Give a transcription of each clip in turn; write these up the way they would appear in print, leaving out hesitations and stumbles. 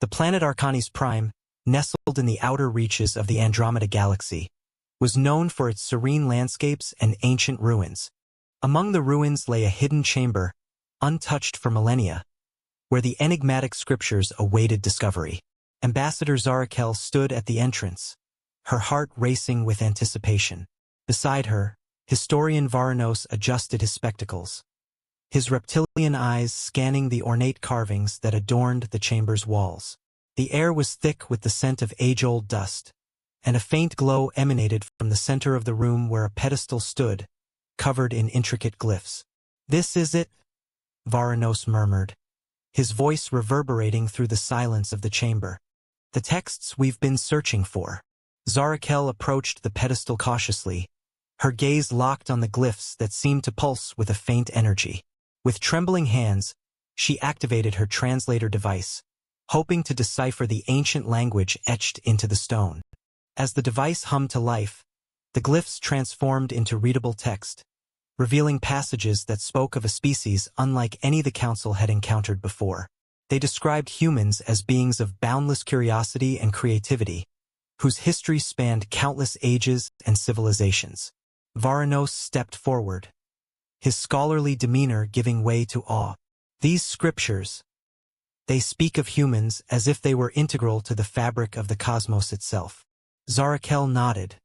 The planet Arcanis Prime, nestled in the outer reaches of the Andromeda Galaxy, was known for its serene landscapes and ancient ruins. Among the ruins lay a hidden chamber, untouched for millennia, where the enigmatic scriptures awaited discovery. Ambassador Zarakel stood at the entrance, her heart racing with anticipation. Beside her, historian Varanos adjusted his spectacles, his reptilian eyes scanning the ornate carvings that adorned the chamber's walls. The air was thick with the scent of age-old dust, and a faint glow emanated from the center of the room where a pedestal stood, covered in intricate glyphs. "This is it," Varanos murmured, his voice reverberating through the silence of the chamber. "The texts we've been searching for." Zarakel approached the pedestal cautiously, her gaze locked on the glyphs that seemed to pulse with a faint energy. With trembling hands, she activated her translator device, hoping to decipher the ancient language etched into the stone. As the device hummed to life, the glyphs transformed into readable text, revealing passages that spoke of a species unlike any the Council had encountered before. They described humans as beings of boundless curiosity and creativity, whose history spanned countless ages and civilizations. Varanos stepped forward, his scholarly demeanor giving way to awe. "These scriptures, they speak of humans as if they were integral to the fabric of the cosmos itself." Zarakel nodded,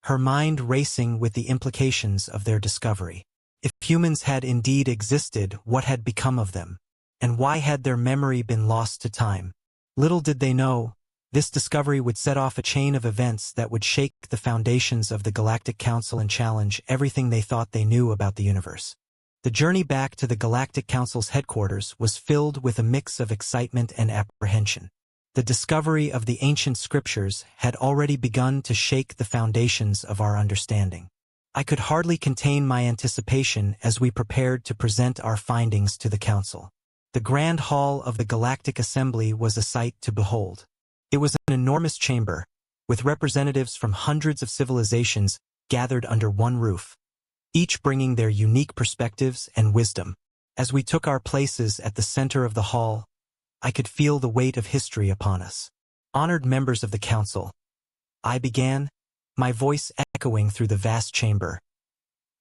her mind racing with the implications of their discovery. If humans had indeed existed, what had become of them? And why had their memory been lost to time? Little did they know, this discovery would set off a chain of events that would shake the foundations of the Galactic Council and challenge everything they thought they knew about the universe. The journey back to the Galactic Council's headquarters was filled with a mix of excitement and apprehension. The discovery of the ancient scriptures had already begun to shake the foundations of our understanding. I could hardly contain my anticipation as we prepared to present our findings to the Council. The Grand Hall of the Galactic Assembly was a sight to behold. It was an enormous chamber, with representatives from hundreds of civilizations gathered under one roof, each bringing their unique perspectives and wisdom. As we took our places at the center of the hall, I could feel the weight of history upon us. "Honored members of the Council," I began, my voice echoing through the vast chamber.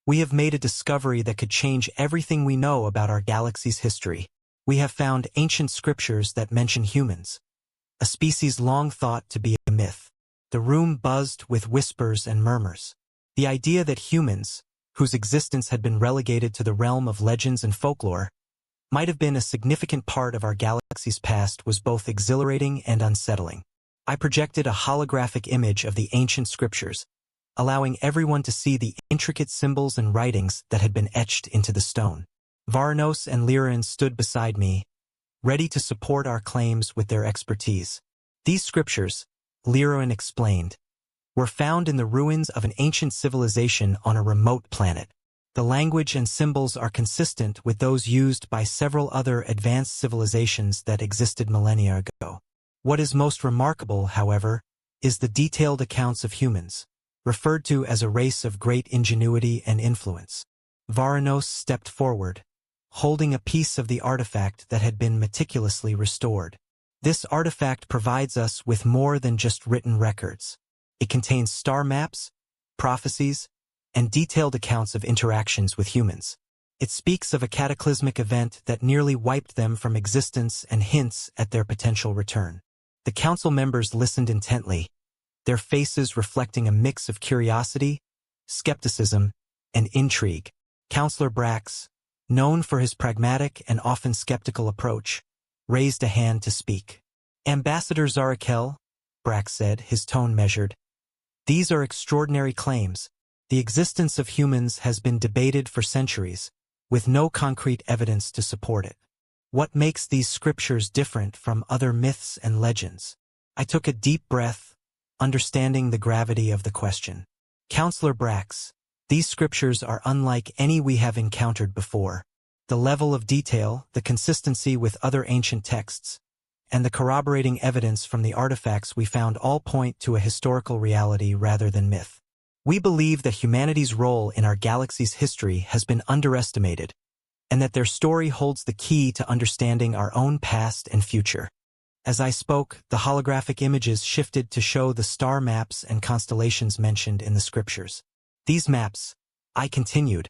"We have made a discovery that could change everything we know about our galaxy's history. We have found ancient scriptures that mention humans, a species long thought to be a myth." The room buzzed with whispers and murmurs. The idea that humans, whose existence had been relegated to the realm of legends and folklore, might have been a significant part of our galaxy's past was both exhilarating and unsettling. I projected a holographic image of the ancient scriptures, allowing everyone to see the intricate symbols and writings that had been etched into the stone. Varanos and Liran stood beside me, ready to support our claims with their expertise. "These scriptures," Liran explained, "were found in the ruins of an ancient civilization on a remote planet. The language and symbols are consistent with those used by several other advanced civilizations that existed millennia ago. What is most remarkable, however, is the detailed accounts of humans, referred to as a race of great ingenuity and influence." Varanos stepped forward, holding a piece of the artifact that had been meticulously restored. "This artifact provides us with more than just written records. It contains star maps, prophecies, and detailed accounts of interactions with humans. It speaks of a cataclysmic event that nearly wiped them from existence and hints at their potential return." The Council members listened intently, their faces reflecting a mix of curiosity, skepticism, and intrigue. Councillor Brax, known for his pragmatic and often skeptical approach, raised a hand to speak. "Ambassador Zarakel," Brax said, his tone measured, "these are extraordinary claims. The existence of humans has been debated for centuries, with no concrete evidence to support it. What makes these scriptures different from other myths and legends?" I took a deep breath, understanding the gravity of the question. "Councillor Brax, these scriptures are unlike any we have encountered before. The level of detail, the consistency with other ancient texts, and the corroborating evidence from the artifacts we found all point to a historical reality rather than myth. We believe that humanity's role in our galaxy's history has been underestimated, and that their story holds the key to understanding our own past and future." As I spoke, the holographic images shifted to show the star maps and constellations mentioned in the scriptures. These maps, I continued,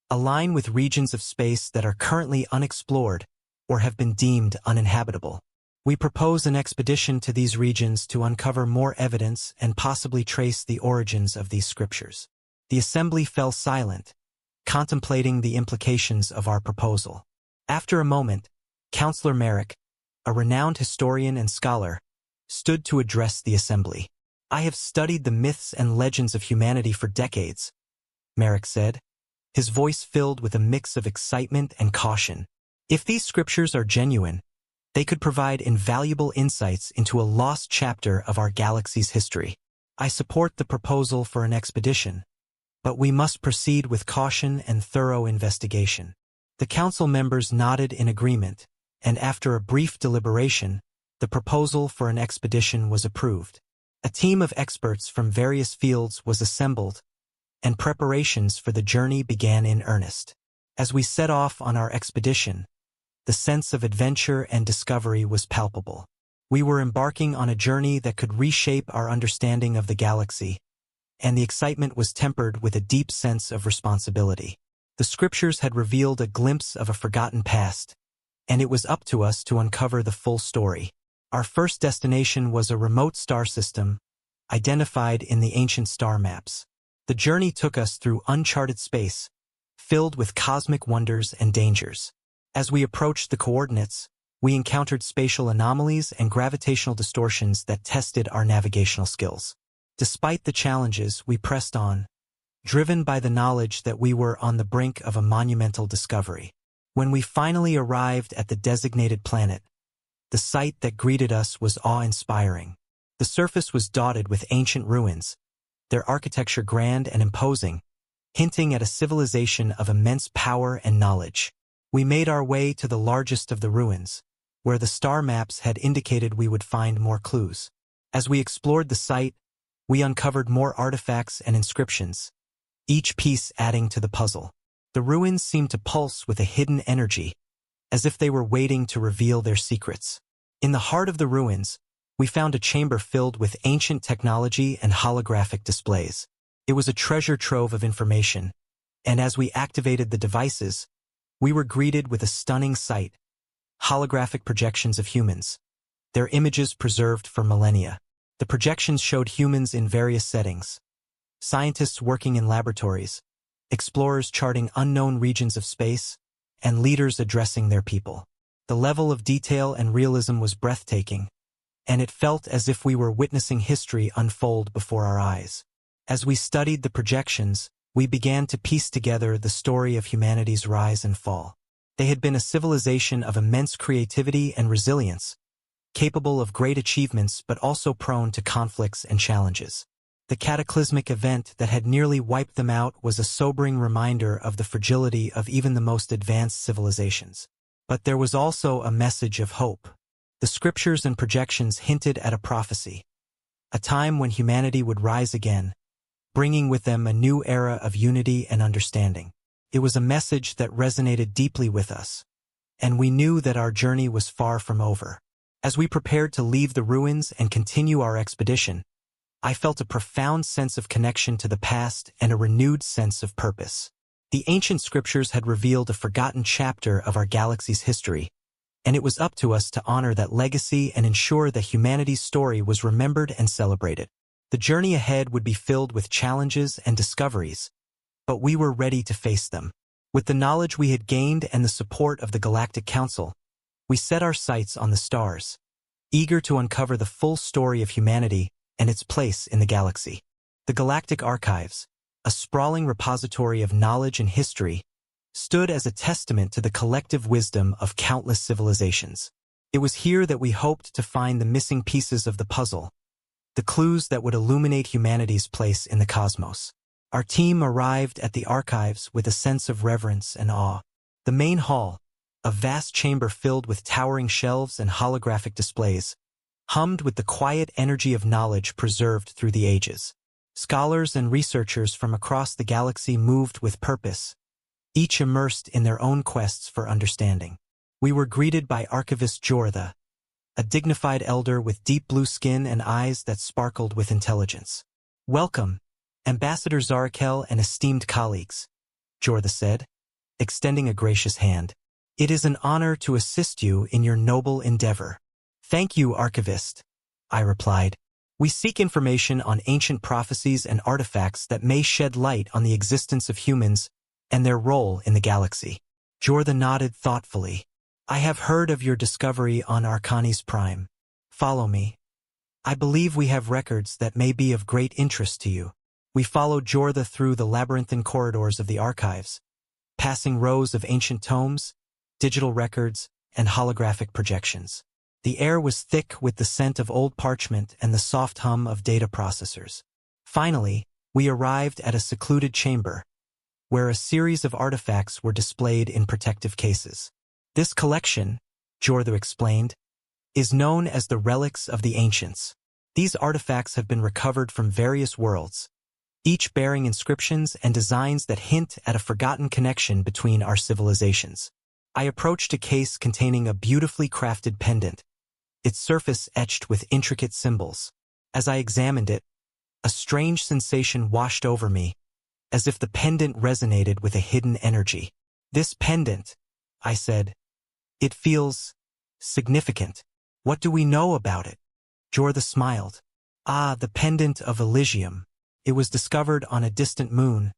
align with regions of space that are currently unexplored or have been deemed uninhabitable. We propose an expedition to these regions to uncover more evidence and possibly trace the origins of these scriptures. The assembly fell silent, contemplating the implications of our proposal. After a moment, Counselor Merrick, a renowned historian and scholar, stood to address the assembly. "I have studied the myths and legends of humanity for decades," Merrick said, his voice filled with a mix of excitement and caution. "If these scriptures are genuine, they could provide invaluable insights into a lost chapter of our galaxy's history. I support the proposal for an expedition, but we must proceed with caution and thorough investigation." The council members nodded in agreement, and after a brief deliberation, the proposal for an expedition was approved. A team of experts from various fields was assembled, and preparations for the journey began in earnest. As we set off on our expedition, the sense of adventure and discovery was palpable. We were embarking on a journey that could reshape our understanding of the galaxy, and the excitement was tempered with a deep sense of responsibility. The scriptures had revealed a glimpse of a forgotten past, and it was up to us to uncover the full story. Our first destination was a remote star system, identified in the ancient star maps. The journey took us through uncharted space, filled with cosmic wonders and dangers. As we approached the coordinates, we encountered spatial anomalies and gravitational distortions that tested our navigational skills. Despite the challenges, we pressed on, driven by the knowledge that we were on the brink of a monumental discovery. When we finally arrived at the designated planet, the sight that greeted us was awe-inspiring. The surface was dotted with ancient ruins, their architecture grand and imposing, hinting at a civilization of immense power and knowledge. We made our way to the largest of the ruins, where the star maps had indicated we would find more clues. As we explored the site, we uncovered more artifacts and inscriptions, each piece adding to the puzzle. The ruins seemed to pulse with a hidden energy, as if they were waiting to reveal their secrets. In the heart of the ruins, we found a chamber filled with ancient technology and holographic displays. It was a treasure trove of information, and as we activated the devices, we were greeted with a stunning sight: holographic projections of humans, their images preserved for millennia. The projections showed humans in various settings: scientists working in laboratories, explorers charting unknown regions of space, and leaders addressing their people. The level of detail and realism was breathtaking, and it felt as if we were witnessing history unfold before our eyes. As we studied the projections, we began to piece together the story of humanity's rise and fall. They had been a civilization of immense creativity and resilience, capable of great achievements but also prone to conflicts and challenges. The cataclysmic event that had nearly wiped them out was a sobering reminder of the fragility of even the most advanced civilizations. But there was also a message of hope. The scriptures and projections hinted at a prophecy, a time when humanity would rise again, bringing with them a new era of unity and understanding. It was a message that resonated deeply with us, and we knew that our journey was far from over. As we prepared to leave the ruins and continue our expedition, I felt a profound sense of connection to the past and a renewed sense of purpose. The ancient scriptures had revealed a forgotten chapter of our galaxy's history, and it was up to us to honor that legacy and ensure that humanity's story was remembered and celebrated. The journey ahead would be filled with challenges and discoveries, but we were ready to face them. With the knowledge we had gained and the support of the Galactic Council, we set our sights on the stars, eager to uncover the full story of humanity and its place in the galaxy. The Galactic Archives, a sprawling repository of knowledge and history, stood as a testament to the collective wisdom of countless civilizations. It was here that we hoped to find the missing pieces of the puzzle, the clues that would illuminate humanity's place in the cosmos. Our team arrived at the archives with a sense of reverence and awe. The main hall, a vast chamber filled with towering shelves and holographic displays, hummed with the quiet energy of knowledge preserved through the ages. Scholars and researchers from across the galaxy moved with purpose, each immersed in their own quests for understanding. We were greeted by Archivist Jortha, a dignified elder with deep blue skin and eyes that sparkled with intelligence. "Welcome, Ambassador Zarakel and esteemed colleagues," Jortha said, extending a gracious hand. "It is an honor to assist you in your noble endeavor." "Thank you, Archivist," I replied. "We seek information on ancient prophecies and artifacts that may shed light on the existence of humans and their role in the galaxy." Jortha nodded thoughtfully. "I have heard of your discovery on Arcanis Prime. Follow me. I believe we have records that may be of great interest to you." We followed Jortha through the labyrinthine corridors of the archives, passing rows of ancient tomes, digital records, and holographic projections. The air was thick with the scent of old parchment and the soft hum of data processors. Finally, we arrived at a secluded chamber, where a series of artifacts were displayed in protective cases. "This collection," Jortha explained, "is known as the Relics of the Ancients. These artifacts have been recovered from various worlds, each bearing inscriptions and designs that hint at a forgotten connection between our civilizations." I approached a case containing a beautifully crafted pendant, its surface etched with intricate symbols. As I examined it, a strange sensation washed over me, as if the pendant resonated with a hidden energy. "This pendant," I said, "it feels significant. What do we know about it?" Jortha smiled. "Ah, the pendant of Elysium. It was discovered on a distant moon,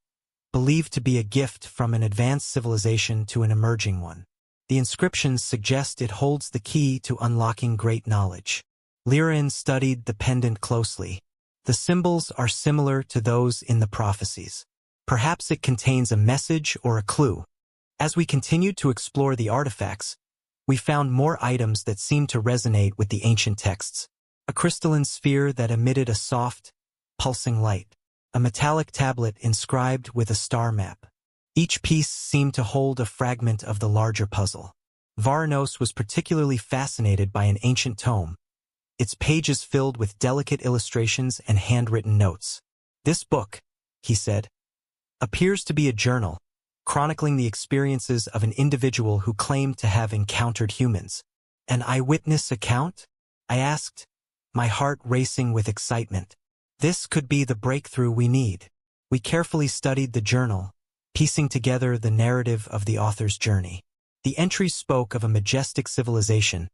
believed to be a gift from an advanced civilization to an emerging one. The inscriptions suggest it holds the key to unlocking great knowledge." Liran studied the pendant closely. "The symbols are similar to those in the prophecies. Perhaps it contains a message or a clue." As we continued to explore the artifacts, we found more items that seemed to resonate with the ancient texts. A crystalline sphere that emitted a soft, pulsing light. A metallic tablet inscribed with a star map. Each piece seemed to hold a fragment of the larger puzzle. Varanos was particularly fascinated by an ancient tome, its pages filled with delicate illustrations and handwritten notes. "This book," he said, "appears to be a journal, chronicling the experiences of an individual who claimed to have encountered humans." "An eyewitness account?" I asked, my heart racing with excitement. This could be the breakthrough we need. We carefully studied the journal, piecing together the narrative of the author's journey. The entries spoke of a majestic civilization,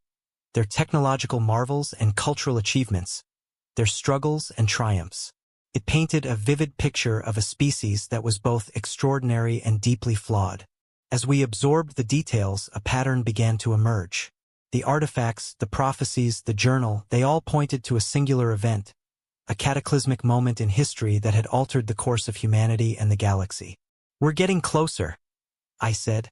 their technological marvels and cultural achievements, their struggles and triumphs. It painted a vivid picture of a species that was both extraordinary and deeply flawed. As we absorbed the details, a pattern began to emerge. The artifacts, the prophecies, the journal, they all pointed to a singular event, a cataclysmic moment in history that had altered the course of humanity and the galaxy. "We're getting closer," I said,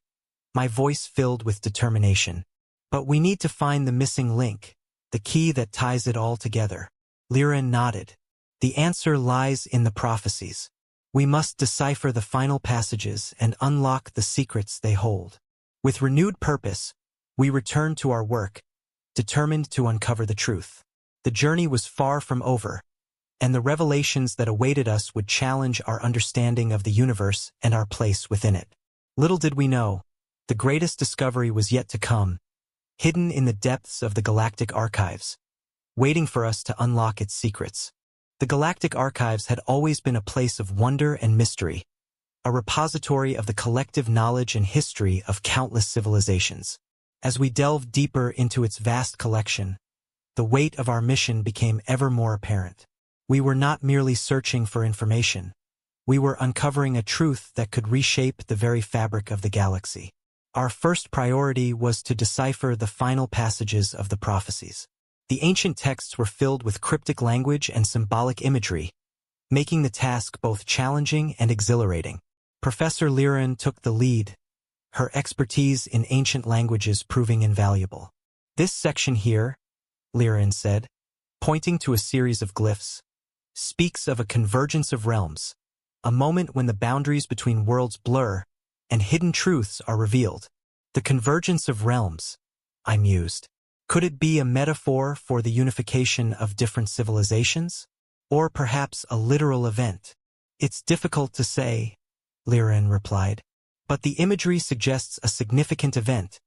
my voice filled with determination. "But we need to find the missing link, the key that ties it all together." Liran nodded. "The answer lies in the prophecies. We must decipher the final passages and unlock the secrets they hold." With renewed purpose, we returned to our work, determined to uncover the truth. The journey was far from over, and the revelations that awaited us would challenge our understanding of the universe and our place within it. Little did we know, the greatest discovery was yet to come, hidden in the depths of the Galactic Archives, waiting for us to unlock its secrets. The Galactic Archives had always been a place of wonder and mystery, a repository of the collective knowledge and history of countless civilizations. As we delved deeper into its vast collection, the weight of our mission became ever more apparent. We were not merely searching for information. We were uncovering a truth that could reshape the very fabric of the galaxy. Our first priority was to decipher the final passages of the prophecies. The ancient texts were filled with cryptic language and symbolic imagery, making the task both challenging and exhilarating. Professor Liran took the lead, her expertise in ancient languages proving invaluable. "This section here," Liran said, pointing to a series of glyphs, "speaks of a convergence of realms, a moment when the boundaries between worlds blur and hidden truths are revealed." "The convergence of realms," I mused. Could it be a metaphor for the unification of different civilizations? Or perhaps a literal event? "It's difficult to say," Liran replied, "but the imagery suggests a significant event,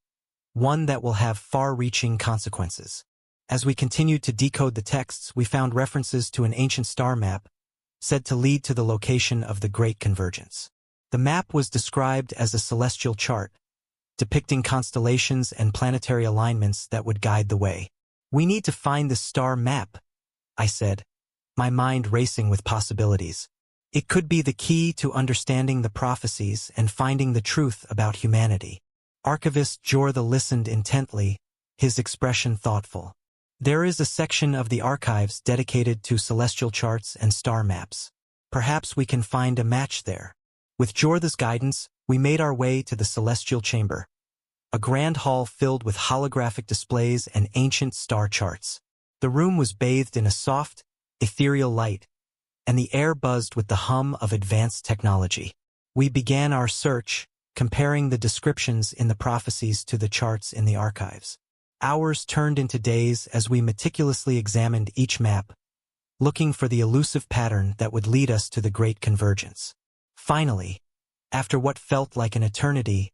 one that will have far-reaching consequences." As we continued to decode the texts, we found references to an ancient star map, said to lead to the location of the Great Convergence. The map was described as a celestial chart, depicting constellations and planetary alignments that would guide the way. "We need to find this star map," I said, my mind racing with possibilities. It could be the key to understanding the prophecies and finding the truth about humanity. Archivist Jortha listened intently, his expression thoughtful. "There is a section of the archives dedicated to celestial charts and star maps. Perhaps we can find a match there." With Jortha's guidance, we made our way to the celestial chamber, a grand hall filled with holographic displays and ancient star charts. The room was bathed in a soft, ethereal light, and the air buzzed with the hum of advanced technology. We began our search, comparing the descriptions in the prophecies to the charts in the archives. Hours turned into days as we meticulously examined each map, looking for the elusive pattern that would lead us to the Great Convergence. Finally, after what felt like an eternity,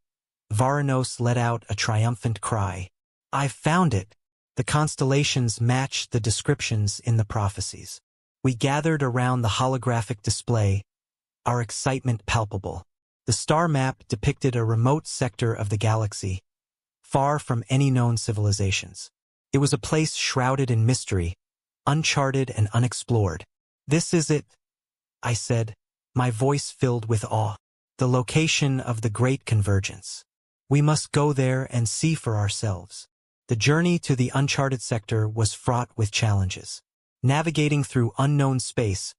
Varanos let out a triumphant cry. "I found it!" The constellations matched the descriptions in the prophecies. We gathered around the holographic display, our excitement palpable. The star map depicted a remote sector of the galaxy, far from any known civilizations. It was a place shrouded in mystery, uncharted and unexplored. "This is it," I said, my voice filled with awe. "The location of the Great Convergence. We must go there and see for ourselves." The journey to the uncharted sector was fraught with challenges. Navigating through unknown space,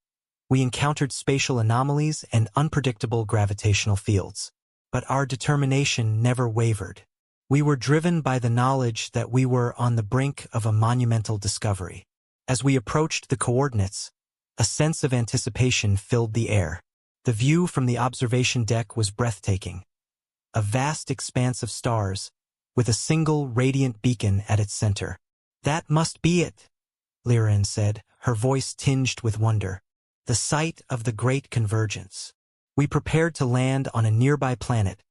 we encountered spatial anomalies and unpredictable gravitational fields. But our determination never wavered. We were driven by the knowledge that we were on the brink of a monumental discovery. As we approached the coordinates, a sense of anticipation filled the air. The view from the observation deck was breathtaking. A vast expanse of stars, with a single radiant beacon at its center. "That must be it," Liran said, her voice tinged with wonder. "The site of the Great Convergence." We prepared to land on a nearby planet,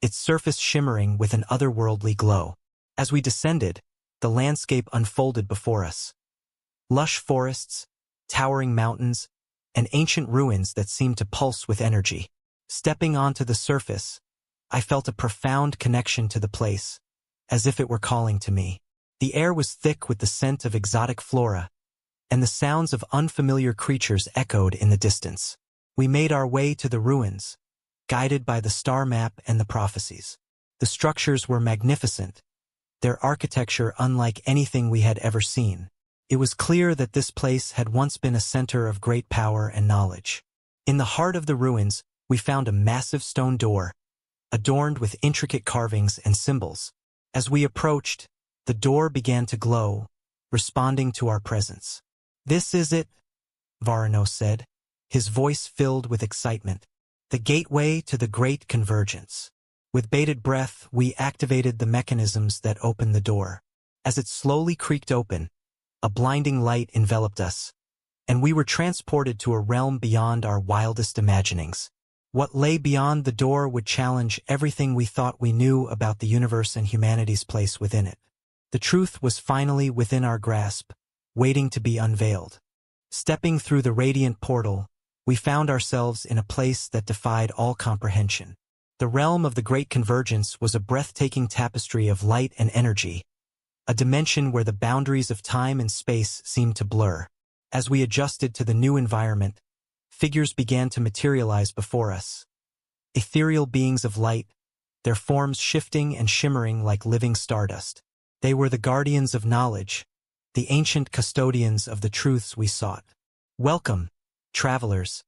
its surface shimmering with an otherworldly glow. As we descended, the landscape unfolded before us. Lush forests, towering mountains, and ancient ruins that seemed to pulse with energy. Stepping onto the surface, I felt a profound connection to the place, as if it were calling to me. The air was thick with the scent of exotic flora, and the sounds of unfamiliar creatures echoed in the distance. We made our way to the ruins, guided by the star map and the prophecies. The structures were magnificent, their architecture unlike anything we had ever seen. It was clear that this place had once been a center of great power and knowledge. In the heart of the ruins, we found a massive stone door, adorned with intricate carvings and symbols. As we approached, the door began to glow, responding to our presence. "This is it," Varanos said, his voice filled with excitement. "The gateway to the Great Convergence." With bated breath, we activated the mechanisms that opened the door. As it slowly creaked open, a blinding light enveloped us, and we were transported to a realm beyond our wildest imaginings. What lay beyond the door would challenge everything we thought we knew about the universe and humanity's place within it. The truth was finally within our grasp, waiting to be unveiled. Stepping through the radiant portal, we found ourselves in a place that defied all comprehension. The realm of the Great Convergence was a breathtaking tapestry of light and energy, a dimension where the boundaries of time and space seemed to blur. As we adjusted to the new environment, figures began to materialize before us. Ethereal beings of light, their forms shifting and shimmering like living stardust. They were the guardians of knowledge, the ancient custodians of the truths we sought. "Welcome, travelers,"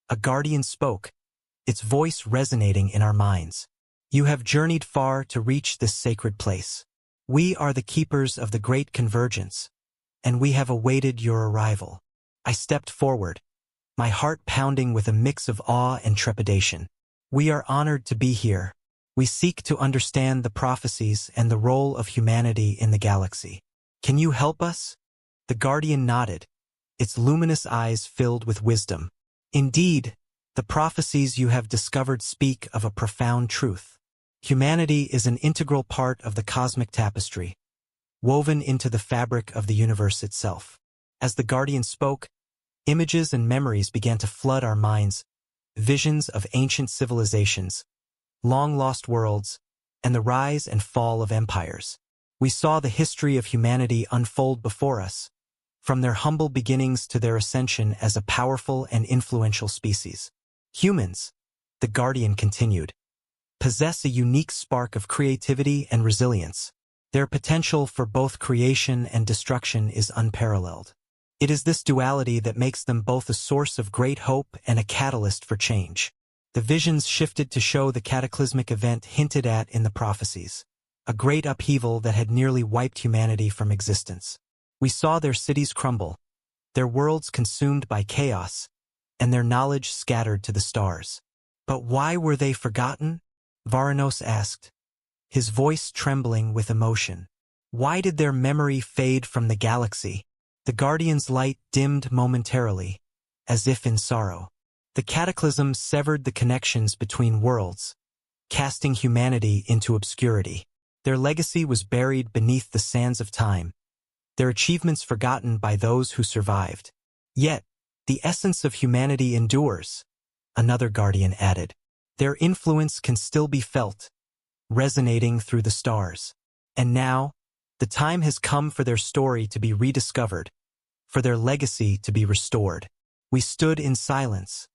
a guardian spoke, its voice resonating in our minds. "You have journeyed far to reach this sacred place. We are the keepers of the Great Convergence, and we have awaited your arrival." I stepped forward, my heart pounding with a mix of awe and trepidation. "We are honored to be here. We seek to understand the prophecies and the role of humanity in the galaxy. Can you help us?" The guardian nodded, its luminous eyes filled with wisdom. "Indeed, the prophecies you have discovered speak of a profound truth. Humanity is an integral part of the cosmic tapestry, woven into the fabric of the universe itself. As the Guardian spoke, images and memories began to flood our minds, visions of ancient civilizations, long-lost worlds, and the rise and fall of empires. We saw the history of humanity unfold before us, from their humble beginnings to their ascension as a powerful and influential species. Humans, the Guardian continued, possess a unique spark of creativity and resilience. Their potential for both creation and destruction is unparalleled. It is this duality that makes them both a source of great hope and a catalyst for change. The visions shifted to show the cataclysmic event hinted at in the prophecies, a great upheaval that had nearly wiped humanity from existence. We saw their cities crumble, their worlds consumed by chaos, and their knowledge scattered to the stars. But why were they forgotten? Varanos asked, his voice trembling with emotion. Why did their memory fade from the galaxy? The Guardian's light dimmed momentarily, as if in sorrow. The cataclysm severed the connections between worlds, casting humanity into obscurity. Their legacy was buried beneath the sands of time, their achievements forgotten by those who survived. Yet, the essence of humanity endures, another Guardian added. Their influence can still be felt, resonating through the stars. And now, the time has come for their story to be rediscovered, for their legacy to be restored. We stood in silence,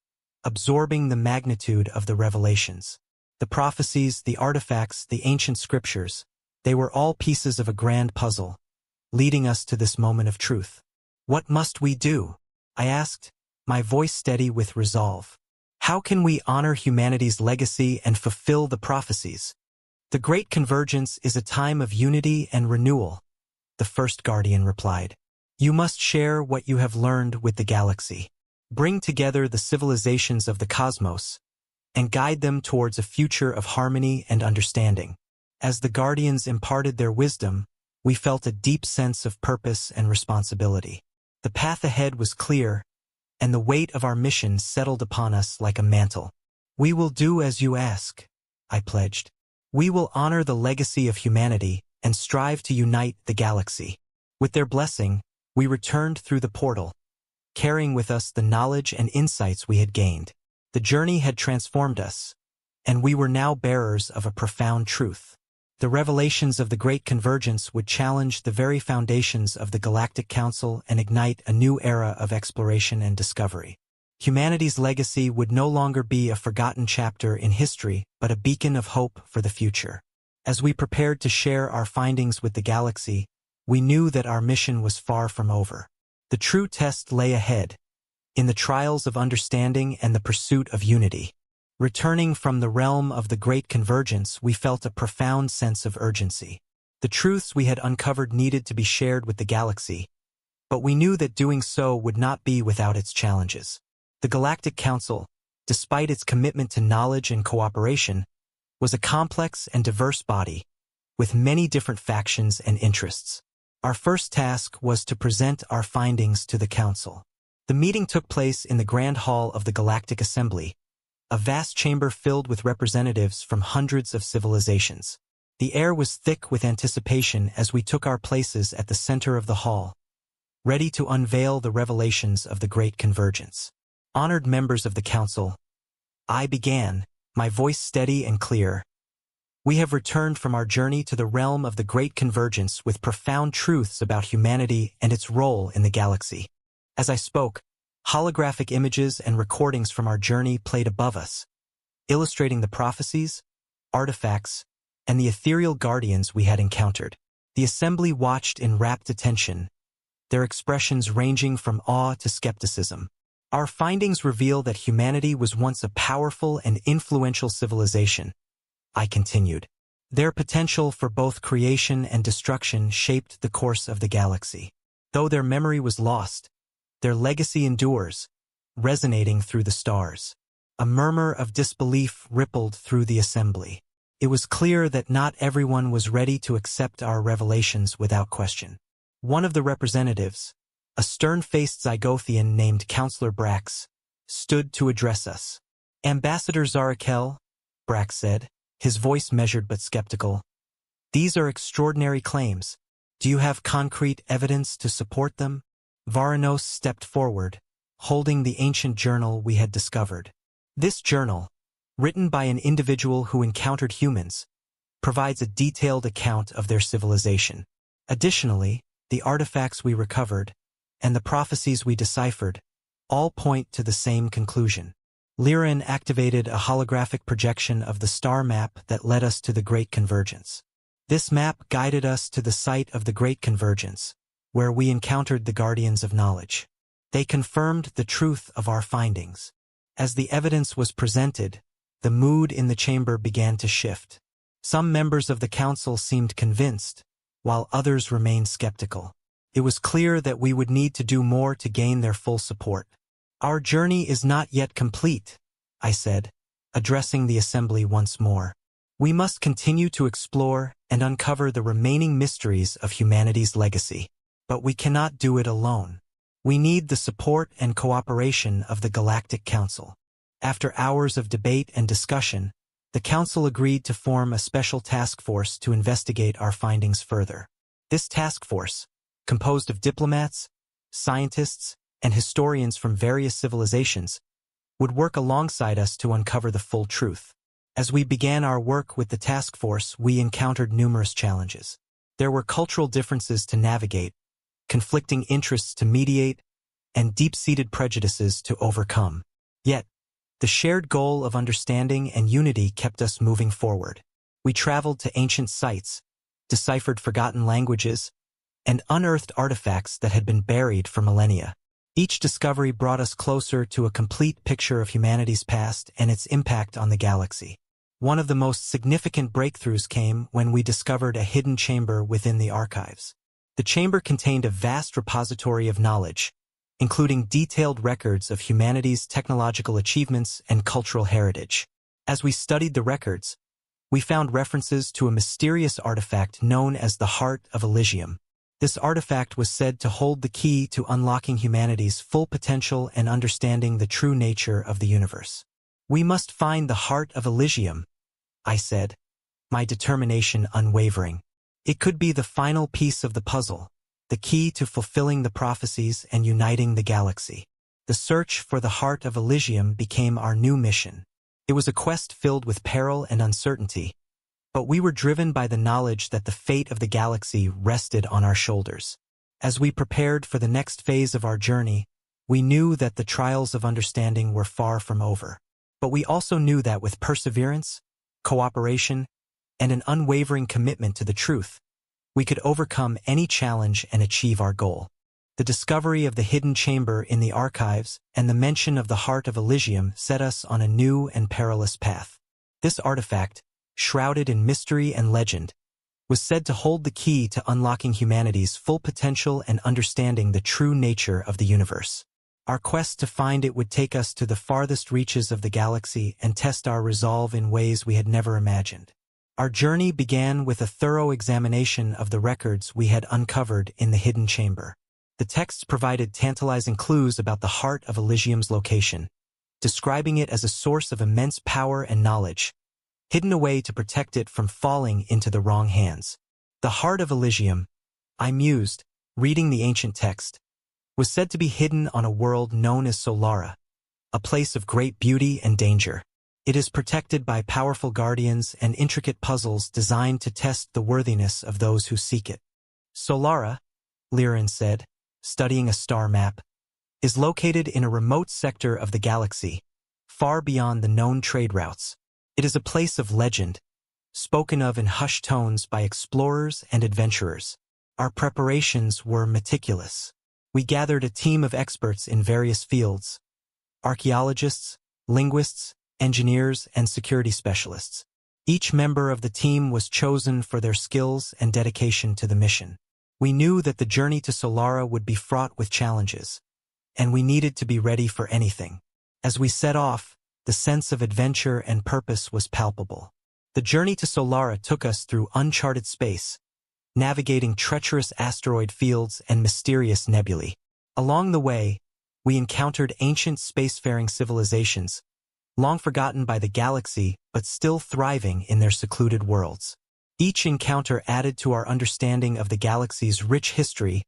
absorbing the magnitude of the revelations. The prophecies, the artifacts, the ancient scriptures, they were all pieces of a grand puzzle, leading us to this moment of truth. What must we do? I asked, my voice steady with resolve. How can we honor humanity's legacy and fulfill the prophecies? The Great Convergence is a time of unity and renewal, the first Guardian replied. You must share what you have learned with the galaxy. Bring together the civilizations of the cosmos, and guide them towards a future of harmony and understanding. As the Guardians imparted their wisdom, we felt a deep sense of purpose and responsibility. The path ahead was clear, and the weight of our mission settled upon us like a mantle. We will do as you ask, I pledged. We will honor the legacy of humanity and strive to unite the galaxy. With their blessing, we returned through the portal, carrying with us the knowledge and insights we had gained. The journey had transformed us, and we were now bearers of a profound truth. The revelations of the Great Convergence would challenge the very foundations of the Galactic Council and ignite a new era of exploration and discovery. Humanity's legacy would no longer be a forgotten chapter in history, but a beacon of hope for the future. As we prepared to share our findings with the galaxy, we knew that our mission was far from over. The true test lay ahead, in the trials of understanding and the pursuit of unity. Returning from the realm of the Great Convergence, we felt a profound sense of urgency. The truths we had uncovered needed to be shared with the galaxy, but we knew that doing so would not be without its challenges. The Galactic Council, despite its commitment to knowledge and cooperation, was a complex and diverse body, with many different factions and interests. Our first task was to present our findings to the Council. The meeting took place in the Grand Hall of the Galactic Assembly, a vast chamber filled with representatives from hundreds of civilizations. The air was thick with anticipation as we took our places at the center of the hall, ready to unveil the revelations of the Great Convergence. Honored members of the Council, I began, my voice steady and clear. We have returned from our journey to the realm of the Great Convergence with profound truths about humanity and its role in the galaxy. As I spoke, holographic images and recordings from our journey played above us, illustrating the prophecies, artifacts, and the ethereal guardians we had encountered. The assembly watched in rapt attention, their expressions ranging from awe to skepticism. Our findings reveal that humanity was once a powerful and influential civilization, I continued. Their potential for both creation and destruction shaped the course of the galaxy. Though their memory was lost, their legacy endures, resonating through the stars. A murmur of disbelief rippled through the assembly. It was clear that not everyone was ready to accept our revelations without question. One of the representatives, a stern-faced Zygothian named Counselor Brax, stood to address us. Ambassador Zarakel, Brax said, his voice measured but skeptical. These are extraordinary claims. Do you have concrete evidence to support them? Varanos stepped forward, holding the ancient journal we had discovered. This journal, written by an individual who encountered humans, provides a detailed account of their civilization. Additionally, the artifacts we recovered, and the prophecies we deciphered, all point to the same conclusion. Liran activated a holographic projection of the star map that led us to the Great Convergence. This map guided us to the site of the Great Convergence, where we encountered the Guardians of Knowledge. They confirmed the truth of our findings. As the evidence was presented, the mood in the chamber began to shift. Some members of the council seemed convinced, while others remained skeptical. It was clear that we would need to do more to gain their full support. Our journey is not yet complete, I said, addressing the assembly once more. We must continue to explore and uncover the remaining mysteries of humanity's legacy. But we cannot do it alone. We need the support and cooperation of the Galactic Council. After hours of debate and discussion, the Council agreed to form a special task force to investigate our findings further. This task force, composed of diplomats, scientists, and historians from various civilizations, would work alongside us to uncover the full truth. As we began our work with the task force, we encountered numerous challenges. There were cultural differences to navigate, conflicting interests to mediate, and deep-seated prejudices to overcome. Yet, the shared goal of understanding and unity kept us moving forward. We traveled to ancient sites, deciphered forgotten languages, and unearthed artifacts that had been buried for millennia. Each discovery brought us closer to a complete picture of humanity's past and its impact on the galaxy. One of the most significant breakthroughs came when we discovered a hidden chamber within the archives. The chamber contained a vast repository of knowledge, including detailed records of humanity's technological achievements and cultural heritage. As we studied the records, we found references to a mysterious artifact known as the Heart of Elysium. This artifact was said to hold the key to unlocking humanity's full potential and understanding the true nature of the universe. We must find the Heart of Elysium, I said, my determination unwavering. It could be the final piece of the puzzle, the key to fulfilling the prophecies and uniting the galaxy. The search for the Heart of Elysium became our new mission. It was a quest filled with peril and uncertainty, but we were driven by the knowledge that the fate of the galaxy rested on our shoulders. As we prepared for the next phase of our journey, we knew that the trials of understanding were far from over. But we also knew that with perseverance, cooperation, and an unwavering commitment to the truth, we could overcome any challenge and achieve our goal. The discovery of the hidden chamber in the archives and the mention of the Heart of Elysium set us on a new and perilous path. This artifact, shrouded in mystery and legend, was said to hold the key to unlocking humanity's full potential and understanding the true nature of the universe. Our quest to find it would take us to the farthest reaches of the galaxy and test our resolve in ways we had never imagined. Our journey began with a thorough examination of the records we had uncovered in the hidden chamber. The texts provided tantalizing clues about the Heart of Elysium's location, describing it as a source of immense power and knowledge, hidden away to protect it from falling into the wrong hands. The Heart of Elysium, I mused, reading the ancient text, was said to be hidden on a world known as Solara, a place of great beauty and danger. It is protected by powerful guardians and intricate puzzles designed to test the worthiness of those who seek it. Solara, Liran said, studying a star map, is located in a remote sector of the galaxy, far beyond the known trade routes. It is a place of legend, spoken of in hushed tones by explorers and adventurers. Our preparations were meticulous. We gathered a team of experts in various fields: archaeologists, linguists, engineers, and security specialists. Each member of the team was chosen for their skills and dedication to the mission. We knew that the journey to Solara would be fraught with challenges, and we needed to be ready for anything. As we set off, the sense of adventure and purpose was palpable. The journey to Solara took us through uncharted space, navigating treacherous asteroid fields and mysterious nebulae. Along the way, we encountered ancient spacefaring civilizations, long forgotten by the galaxy but still thriving in their secluded worlds. Each encounter added to our understanding of the galaxy's rich history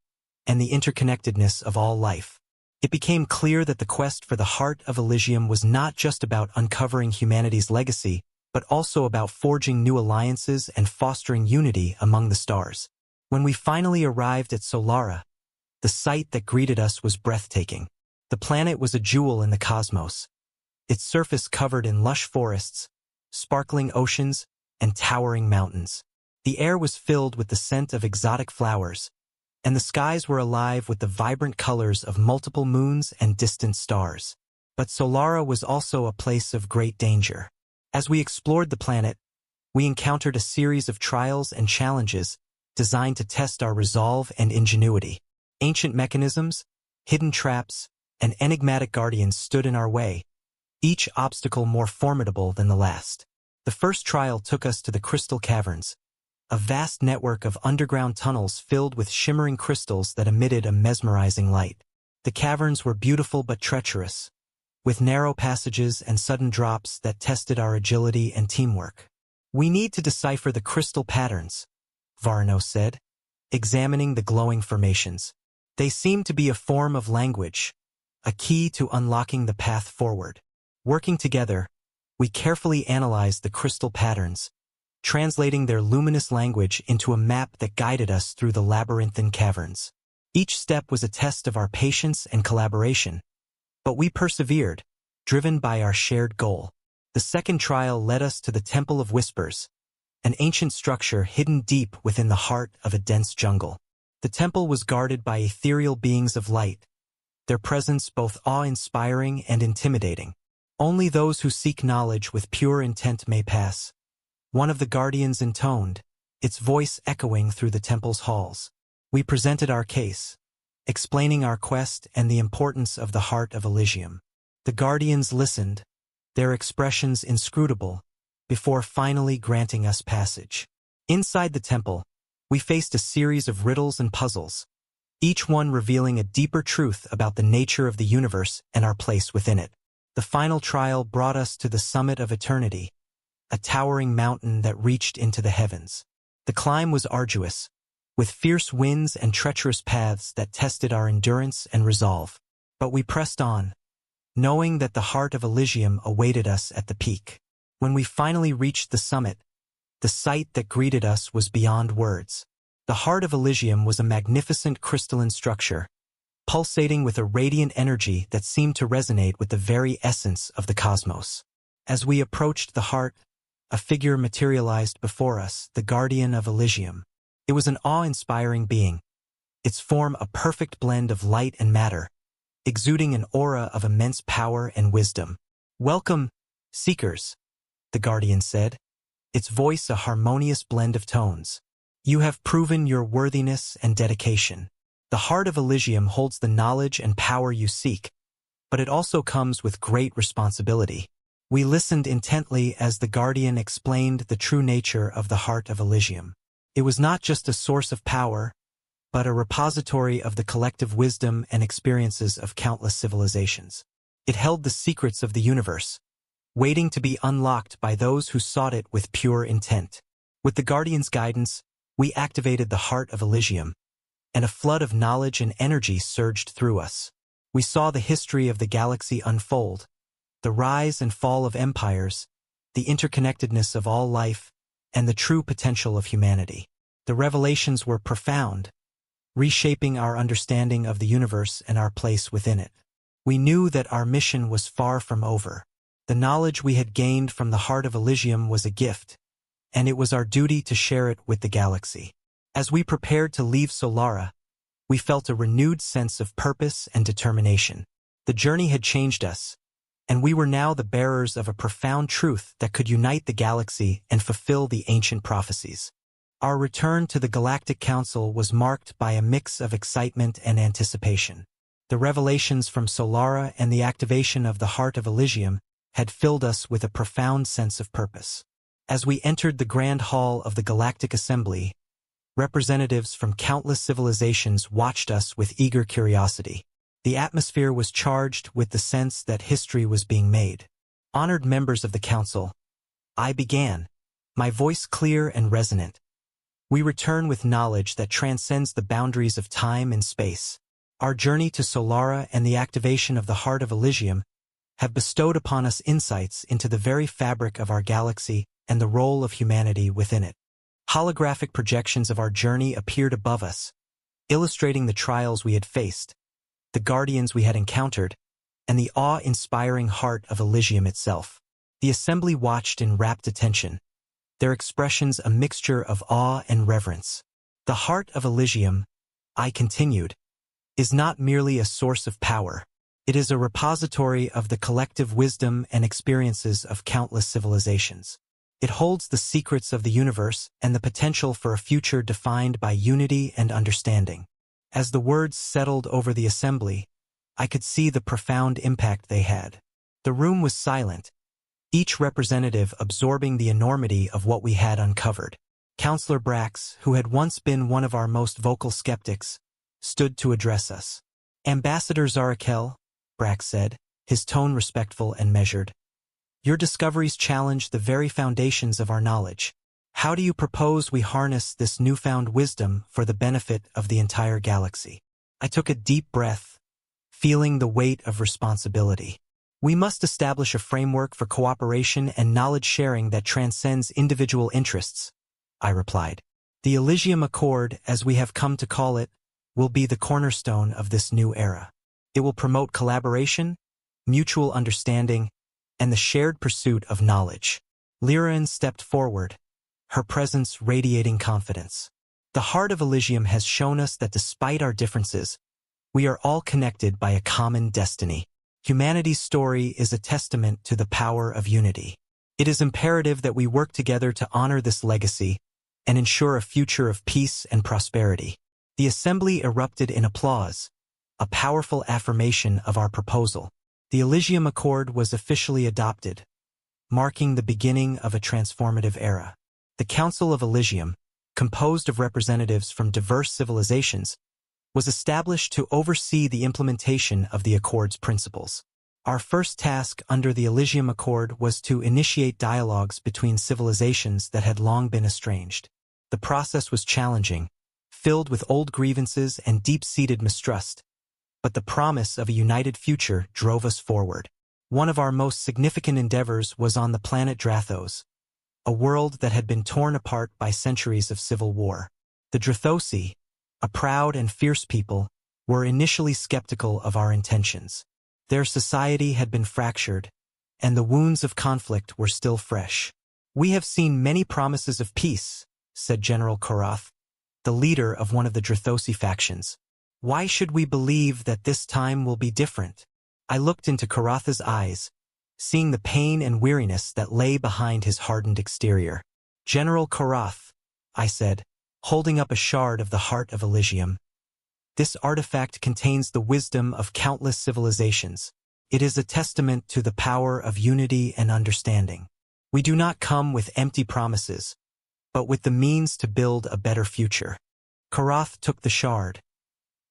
and the interconnectedness of all life. It became clear that the quest for the heart of Elysium was not just about uncovering humanity's legacy, but also about forging new alliances and fostering unity among the stars. When we finally arrived at Solara, the sight that greeted us was breathtaking. The planet was a jewel in the cosmos, its surface covered in lush forests, sparkling oceans, and towering mountains. The air was filled with the scent of exotic flowers, and the skies were alive with the vibrant colors of multiple moons and distant stars. But Solara was also a place of great danger. As we explored the planet, we encountered a series of trials and challenges designed to test our resolve and ingenuity. Ancient mechanisms, hidden traps, and enigmatic guardians stood in our way, each obstacle more formidable than the last. The first trial took us to the Crystal Caverns, a vast network of underground tunnels filled with shimmering crystals that emitted a mesmerizing light. The caverns were beautiful but treacherous, with narrow passages and sudden drops that tested our agility and teamwork. "We need to decipher the crystal patterns," Varno said, examining the glowing formations. "They seem to be a form of language, a key to unlocking the path forward." Working together, we carefully analyzed the crystal patterns, translating their luminous language into a map that guided us through the labyrinthine caverns. Each step was a test of our patience and collaboration, but we persevered, driven by our shared goal. The second trial led us to the Temple of Whispers, an ancient structure hidden deep within the heart of a dense jungle. The temple was guarded by ethereal beings of light, their presence both awe-inspiring and intimidating. "Only those who seek knowledge with pure intent may pass," one of the guardians intoned, its voice echoing through the temple's halls. We presented our case, explaining our quest and the importance of the heart of Elysium. The guardians listened, their expressions inscrutable, before finally granting us passage. Inside the temple, we faced a series of riddles and puzzles, each one revealing a deeper truth about the nature of the universe and our place within it. The final trial brought us to the summit of eternity, a towering mountain that reached into the heavens. The climb was arduous, with fierce winds and treacherous paths that tested our endurance and resolve. But we pressed on, knowing that the heart of Elysium awaited us at the peak. When we finally reached the summit, the sight that greeted us was beyond words. The heart of Elysium was a magnificent crystalline structure, pulsating with a radiant energy that seemed to resonate with the very essence of the cosmos. As we approached the heart, a figure materialized before us, the guardian of Elysium. It was an awe-inspiring being, its form a perfect blend of light and matter, exuding an aura of immense power and wisdom. "Welcome, seekers," the guardian said, its voice a harmonious blend of tones. "You have proven your worthiness and dedication. The heart of Elysium holds the knowledge and power you seek, but it also comes with great responsibility." We listened intently as the guardian explained the true nature of the heart of Elysium. It was not just a source of power, but a repository of the collective wisdom and experiences of countless civilizations. It held the secrets of the universe, waiting to be unlocked by those who sought it with pure intent. With the guardian's guidance, we activated the heart of Elysium, and a flood of knowledge and energy surged through us. We saw the history of the galaxy unfold, the rise and fall of empires, the interconnectedness of all life, and the true potential of humanity. The revelations were profound, reshaping our understanding of the universe and our place within it. We knew that our mission was far from over. The knowledge we had gained from the heart of Elysium was a gift, and it was our duty to share it with the galaxy. As we prepared to leave Solara, we felt a renewed sense of purpose and determination. The journey had changed us, and we were now the bearers of a profound truth that could unite the galaxy and fulfill the ancient prophecies. Our return to the Galactic Council was marked by a mix of excitement and anticipation. The revelations from Solara and the activation of the heart of Elysium had filled us with a profound sense of purpose. As we entered the Grand Hall of the Galactic Assembly, representatives from countless civilizations watched us with eager curiosity. The atmosphere was charged with the sense that history was being made. "Honored members of the Council," I began, my voice clear and resonant. We return with knowledge that transcends the boundaries of time and space. Our journey to Solara and the activation of the heart of Elysium have bestowed upon us insights into the very fabric of our galaxy and the role of humanity within it. Holographic projections of our journey appeared above us, illustrating the trials we had faced, the guardians we had encountered, and the awe-inspiring heart of Elysium itself. The assembly watched in rapt attention, their expressions a mixture of awe and reverence. The heart of Elysium, I continued, is not merely a source of power. It is a repository of the collective wisdom and experiences of countless civilizations. It holds the secrets of the universe and the potential for a future defined by unity and understanding. As the words settled over the assembly, I could see the profound impact they had. The room was silent, each representative absorbing the enormity of what we had uncovered. Counselor Brax, who had once been one of our most vocal skeptics, stood to address us. Ambassador Zarakel, Brax said, his tone respectful and measured. Your discoveries challenge the very foundations of our knowledge. How do you propose we harness this newfound wisdom for the benefit of the entire galaxy? I took a deep breath, feeling the weight of responsibility. We must establish a framework for cooperation and knowledge sharing that transcends individual interests, I replied. The Elysium Accord, as we have come to call it, will be the cornerstone of this new era. It will promote collaboration, mutual understanding, and the shared pursuit of knowledge. Lyran stepped forward, her presence radiating confidence. The heart of Elysium has shown us that despite our differences, we are all connected by a common destiny. Humanity's story is a testament to the power of unity. It is imperative that we work together to honor this legacy and ensure a future of peace and prosperity. The assembly erupted in applause, a powerful affirmation of our proposal. The Elysium Accord was officially adopted, marking the beginning of a transformative era. The Council of Elysium, composed of representatives from diverse civilizations, was established to oversee the implementation of the Accord's principles. Our first task under the Elysium Accord was to initiate dialogues between civilizations that had long been estranged. The process was challenging, filled with old grievances and deep-seated mistrust, but the promise of a united future drove us forward. One of our most significant endeavors was on the planet Drathos, a world that had been torn apart by centuries of civil war. The Drathosi, a proud and fierce people, were initially skeptical of our intentions. Their society had been fractured, and the wounds of conflict were still fresh. We have seen many promises of peace, said General Korath, the leader of one of the Drathosi factions. Why should we believe that this time will be different? I looked into Korath's eyes, seeing the pain and weariness that lay behind his hardened exterior. General Korath, I said, holding up a shard of the heart of Elysium. This artifact contains the wisdom of countless civilizations. It is a testament to the power of unity and understanding. We do not come with empty promises, but with the means to build a better future. Korath took the shard,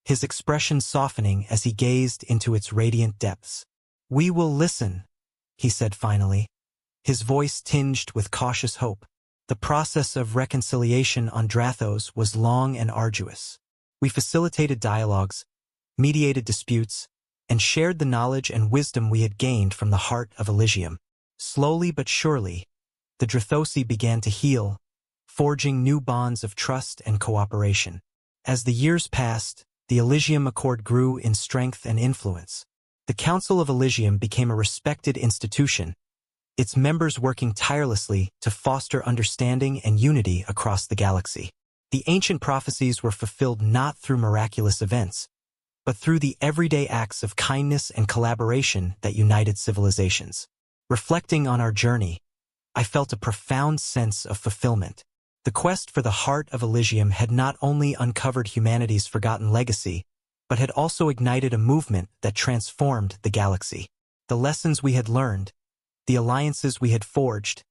his expression softening as he gazed into its radiant depths. We will listen, he said finally, his voice tinged with cautious hope. The process of reconciliation on Drathos was long and arduous. We facilitated dialogues, mediated disputes, and shared the knowledge and wisdom we had gained from the heart of Elysium. Slowly but surely, the Drathosi began to heal, forging new bonds of trust and cooperation. As the years passed, the Elysium Accord grew in strength and influence. The Council of Elysium became a respected institution, its members working tirelessly to foster understanding and unity across the galaxy. The ancient prophecies were fulfilled not through miraculous events, but through the everyday acts of kindness and collaboration that united civilizations. Reflecting on our journey, I felt a profound sense of fulfillment. The quest for the heart of Elysium had not only uncovered humanity's forgotten legacy, but had also ignited a movement that transformed the galaxy. The lessons we had learned, the alliances we had forged,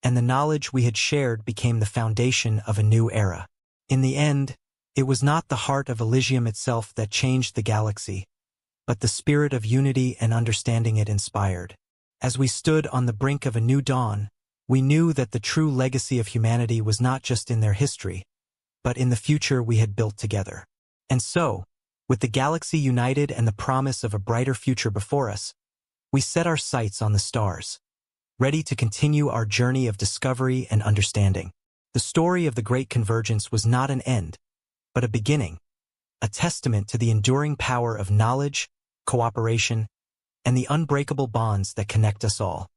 and the knowledge we had shared became the foundation of a new era. In the end, it was not the heart of Elysium itself that changed the galaxy, but the spirit of unity and understanding it inspired. As we stood on the brink of a new dawn, We knew that the true legacy of humanity was not just in their history, but in the future we had built together. And so, with the galaxy united and the promise of a brighter future before us, we set our sights on the stars, ready to continue our journey of discovery and understanding. The story of the Great Convergence was not an end, but a beginning, a testament to the enduring power of knowledge, cooperation, and the unbreakable bonds that connect us all.